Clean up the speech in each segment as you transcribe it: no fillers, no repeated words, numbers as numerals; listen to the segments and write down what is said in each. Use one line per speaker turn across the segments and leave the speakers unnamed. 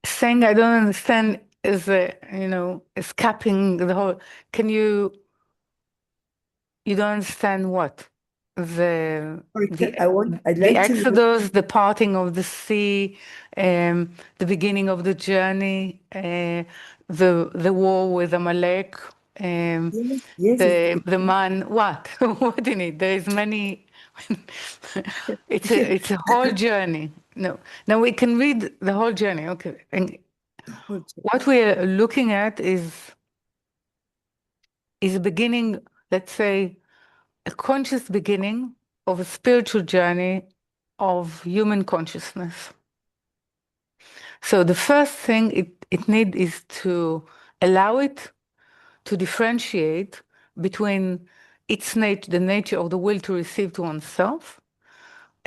saying I don't understand is is capping the whole. Can you don't understand what? The
Or
the
I'd
the
like to know.
Exodus, the parting of the sea, the beginning of the journey, the war with Amalek,
Yes, yes,
the man. What? What do you need? There is many.
yes,
It's a whole journey. No, now we can read the whole journey. Okay, and what we are looking at is a beginning. Let's say a conscious beginning of a spiritual journey of human consciousness. So the first thing it needs is to allow it to differentiate between the nature of the will to receive to oneself,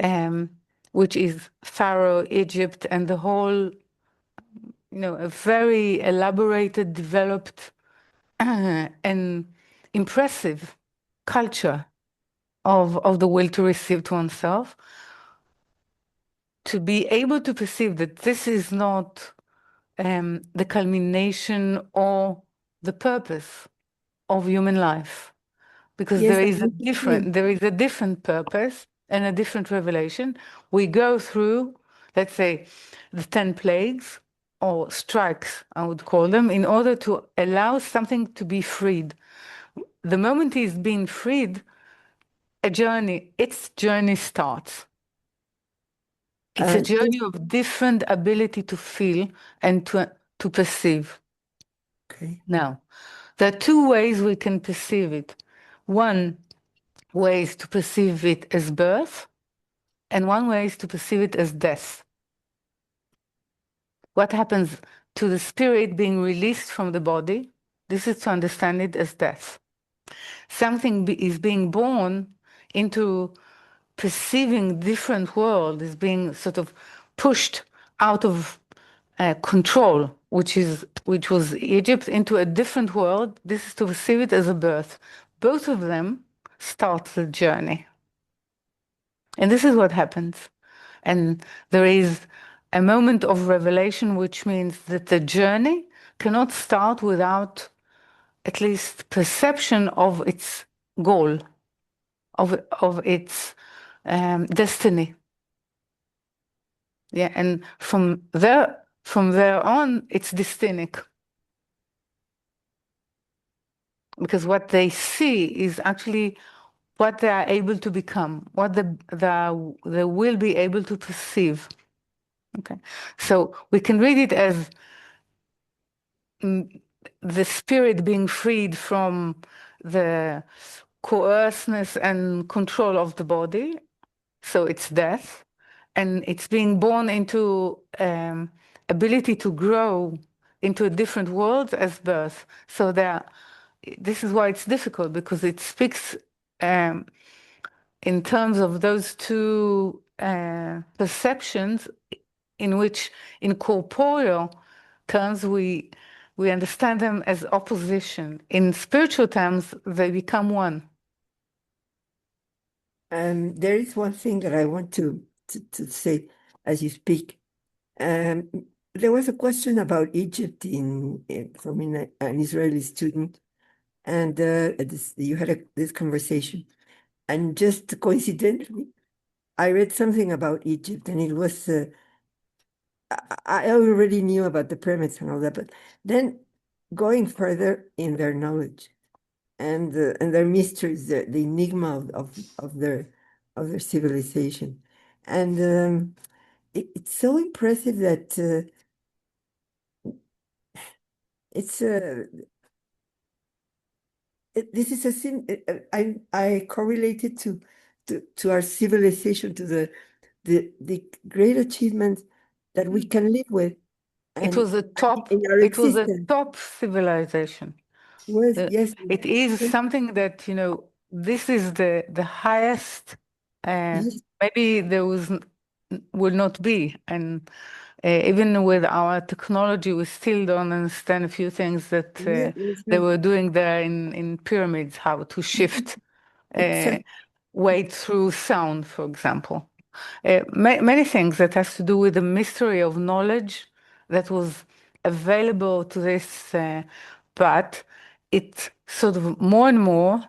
um, which is Pharaoh, Egypt, and the whole, a very elaborated, developed, and impressive culture of the will to receive to oneself, to be able to perceive that this is not the culmination or the purpose of human life, because
yes,
there
I
is a
understand.
different purpose and a different revelation. We go through, let's say, the 10 plagues or strikes, I would call them, in order to allow something to be freed. The moment he's being freed, its journey starts. It's a
Yes,
journey of different ability to feel and to perceive.
okay.
Now, there are two ways we can perceive it. One way is to perceive it as birth, and one way is to perceive it as death. What happens to the spirit being released from the body? This is to understand it as death. Something is being born into perceiving different world, is being sort of pushed out of control, which was Egypt, into a different world. This is to perceive it as a birth. Both of them start the journey, and this is what happens. And there is a moment of revelation, which means that the journey cannot start without at least perception of its goal, of its destiny. Yeah, and from there on, it's dystinic, because what they see is actually what they are able to become, what they will be able to perceive. Okay, so we can read it as the spirit being freed from the coercedness and control of the body, so it's death, and it's being born into ability to grow into a different world as birth. So this is why it's difficult, because it speaks in terms of those two perceptions, in which in corporeal terms we understand them as opposition. In spiritual terms, they become one.
There is one thing that I want to say as you speak. Um, there was a question about Egypt from an Israeli student, and you had this conversation. And just coincidentally, I read something about Egypt, and it was I already knew about the pyramids and all that, but then going further in their knowledge and their mysteries, the enigma of their civilization, and it's so impressive that it's this is a sin. I correlate it to our civilization, to the great achievements that we can live with
It
and
was a top,
in our
it was a
existence.
top civilization.
Was yes,
It is something that, this is the highest,
yes,
maybe will not be. And even with our technology, we still don't understand a few things that
yes, yes,
they
right.
were doing there in pyramids, how to shift uh,
Exactly.
weight through sound, for example. many things that has to do with the mystery of knowledge that was available to this, but it sort of more and more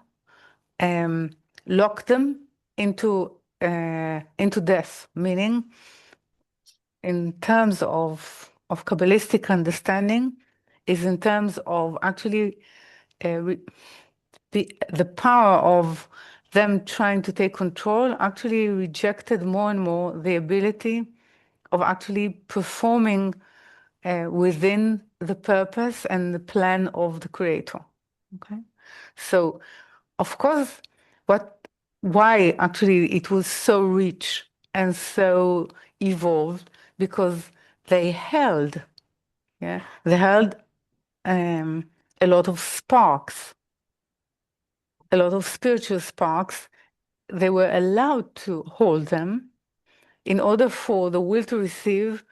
um, locked them into death, meaning in terms of Kabbalistic understanding, is in terms of actually the power of them trying to take control actually rejected more and more the ability of actually performing within the purpose and the plan of the Creator. Okay, so of course, why actually it was so rich and so evolved, because they held, yeah, they held a lot of sparks, a lot of spiritual sparks. They were allowed to hold them in order for the will to receive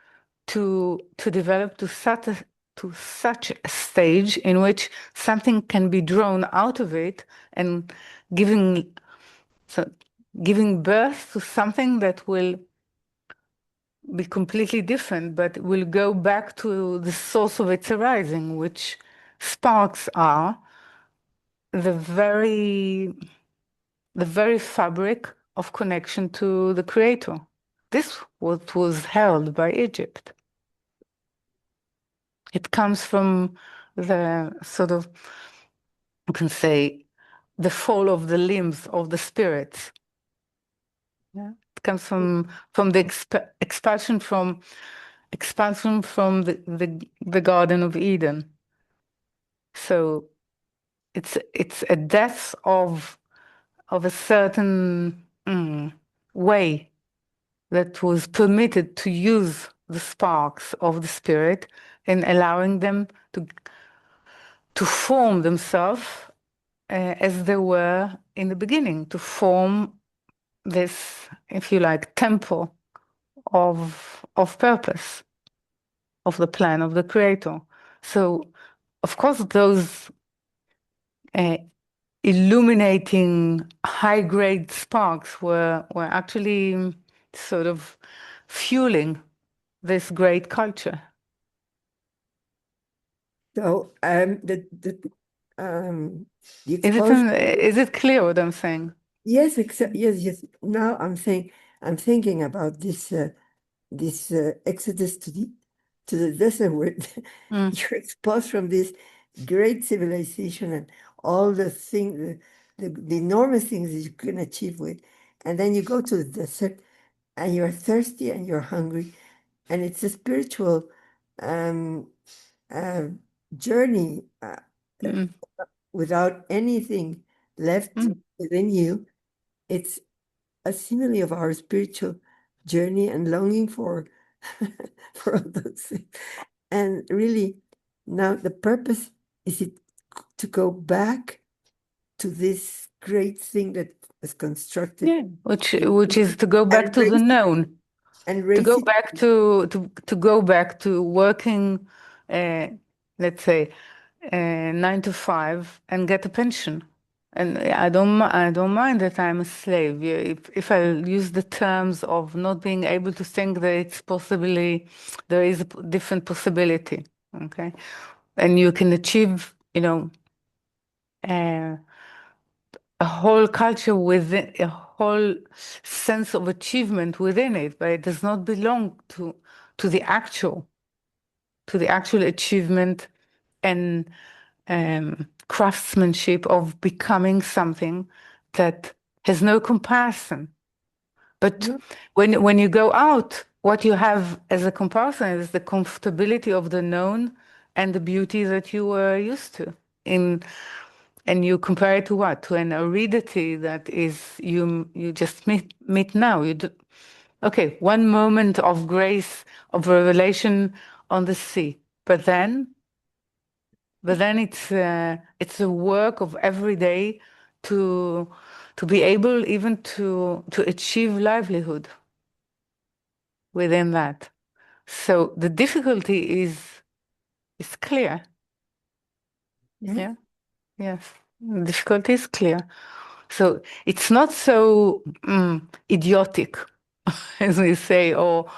to develop to such a stage in which something can be drawn out of it and giving so giving birth to something that will be completely different, but will go back to the source of its arising, which sparks are the very the very fabric of connection to the Creator. This what was held by Egypt. It comes from the sort of, you can say, the fall of the limbs of the spirits. Yeah. It comes from the expansion from the Garden of Eden. So it's a death of a certain way that was permitted to use the sparks of the spirit and allowing them to form themselves as they were in the beginning, to form this, if you like, temple of purpose, of the plan of the Creator. So, of course, those uh, illuminating high-grade sparks were actually sort of fueling this great culture.
So the exposure.
Is it clear what I'm saying?
Yes, yes. Now I'm thinking about this exodus to the desert where
Mm,
you're exposed from this great civilization and all the things, the enormous things that you can achieve with, and then you go to the desert and you're thirsty and you're hungry, and it's a spiritual um, uh, journey
mm,
without anything left
mm.
within you. It's a simile of our spiritual journey and longing for for all those things. And really, now the purpose is it to go back to this great thing that was constructed
Yeah, which is to go back
and
to the
raise it
known,
and
to
raise
go
it.
back to go back to working, let's say, 9 to 5 and get a pension. And I don't mind that I'm a slave. Yeah, if I use the terms of not being able to think that it's possibly there is a different possibility, okay, and you can achieve, uh, a whole culture within a whole sense of achievement within it, but it does not belong to the actual achievement and craftsmanship of becoming something that has no comparison. But
No,
when you go out, what you have as a comparison is the comfortability of the known and the beauty that you were used to. And you compare it to what? To an aridity that is you just meet now. Okay, one moment of grace, of revelation on the sea, but then it's a work of every day to be able even to achieve livelihood within that. So the difficulty is clear.
yes,
Yeah. Yes. The difficulty is clear. So it's not so idiotic as we say, or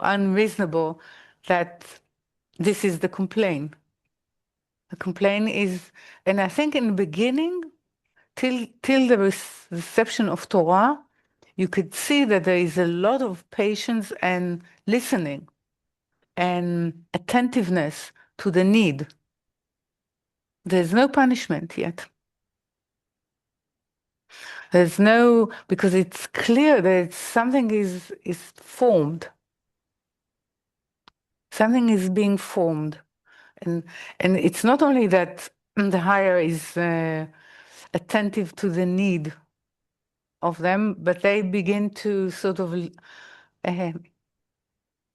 unreasonable, that this is the complaint. The complaint is, and I think in the beginning, till the reception of Torah, you could see that there is a lot of patience and listening and attentiveness to the need. There's no punishment yet. There's no, because it's clear that something is formed. Something is being formed. And it's not only that the higher is attentive to the need of them, but they begin to sort of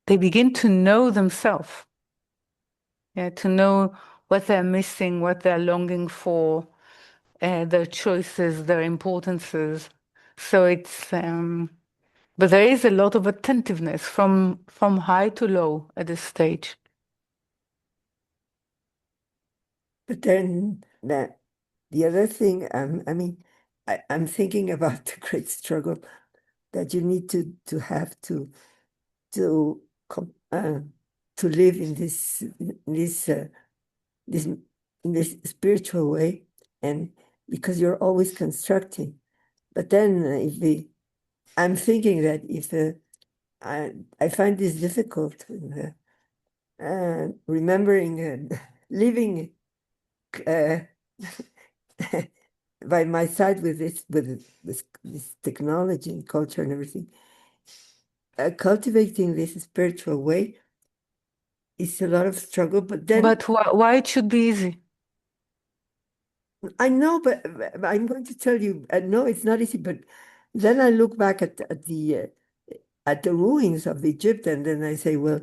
they begin to know themselves, yeah, to know what they're missing, what they're longing for, their choices, their importances. So it's, but there is a lot of attentiveness from high to low at this stage.
But then the other thing, I'm thinking about the great struggle that you need to have to live in this spiritual way, and because you're always constructing. But then I'm thinking that if I find this difficult, remembering living by my side with this technology and culture and everything, cultivating this spiritual way is a lot of struggle. But then
But why it should be easy?
I know, but I'm going to tell you, no, it's not easy. But then I look back at the ruins of Egypt, and then I say, well,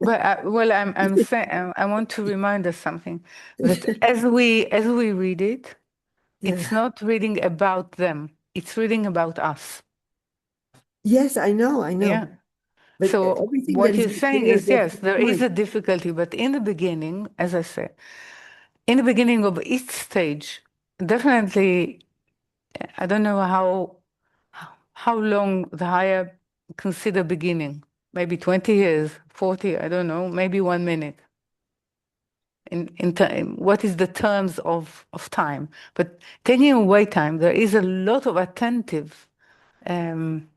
But well, I'm saying I want to remind us something that as we read it, it's
yeah,
not reading about them; it's reading about us.
yes, I know,
Yeah.
but
So
everything that
what
is
you're saying
material
is
gets
yes, there is
destroyed.
a difficulty, but in the beginning, as I said, in the beginning of each stage, definitely, I don't know how long the higher consider beginning. Maybe 20 years, 40, I don't know, maybe 1 minute. In time, what is the terms of time? But taking away time, there is a lot of attentive um,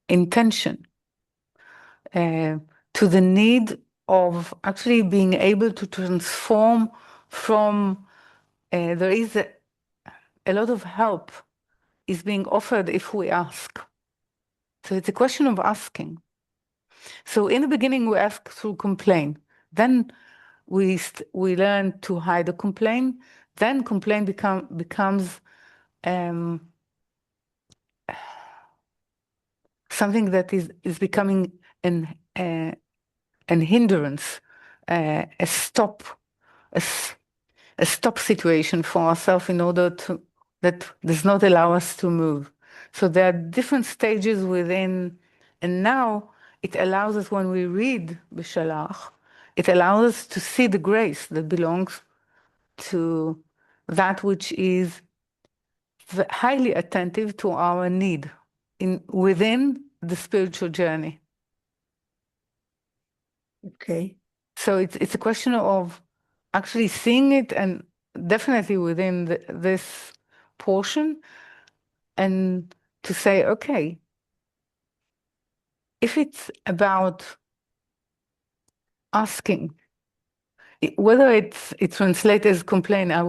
intention uh, to the need of actually being able to transform from there is a lot of help is being offered if we ask. So it's a question of asking. So in the beginning, we ask through complaint. Then we learn to hide the complaint. Then complaint becomes um, something that is becoming an hindrance, a stop, a, a stop situation for ourselves in order to that does not allow us to move. So there are different stages within, and now it allows us when we read B'Shalach, it allows us to see the grace that belongs to that which is highly attentive to our need in within the spiritual journey.
Okay,
So it's a question of actually seeing it, and definitely within this portion, and to say, okay, if it's about asking, whether it translates as complain, I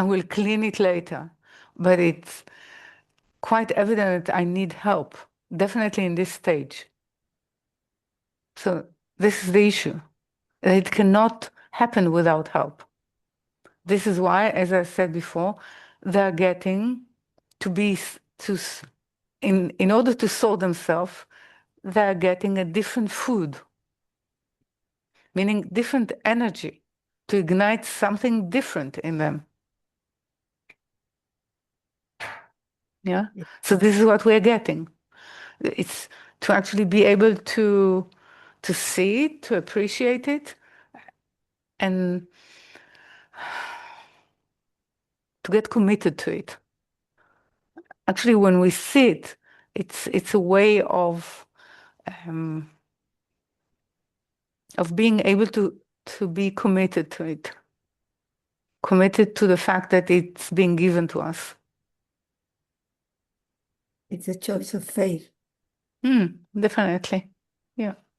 will clean it later, but it's quite evident that I need help, definitely in this stage. So this is the issue. It cannot happen without help. This is why, as I said before, they're getting to be to in order to sort themselves, they're getting a different food, meaning different energy to ignite something different in them. Yeah. So this is what we're getting. It's to actually be able to see it, to appreciate it, and to get committed to it. Actually, when we see it, it's a way um, of being able to be committed to it, committed to the fact that it's being given to us.
It's a choice of faith.
Definitely. Yeah.